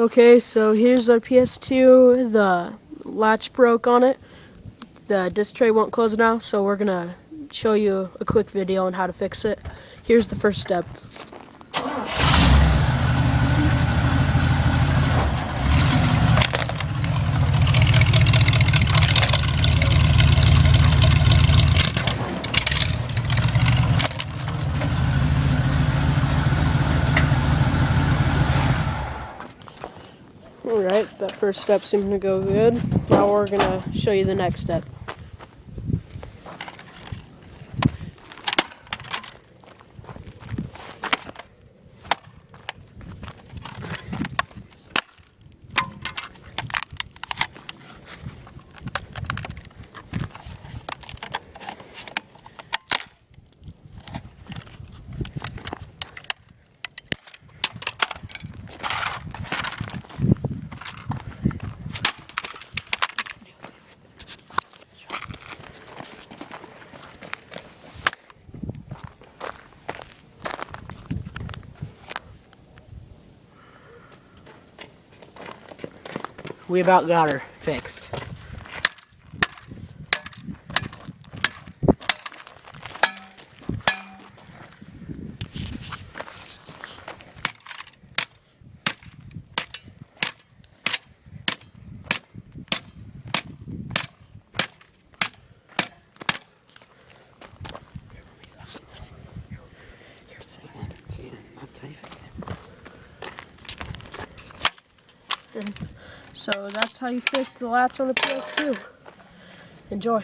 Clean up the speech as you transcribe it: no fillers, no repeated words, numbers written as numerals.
Okay, so here's our ps2. The latch broke on it. The disc tray won't close now, so we're gonna show you a quick video on how to fix it. Here's the first step. Alright, that first step seemed to go good. Now we're gonna show you the next step. We about got her fixed. So that's how you fix the latch on the ps2. Enjoy.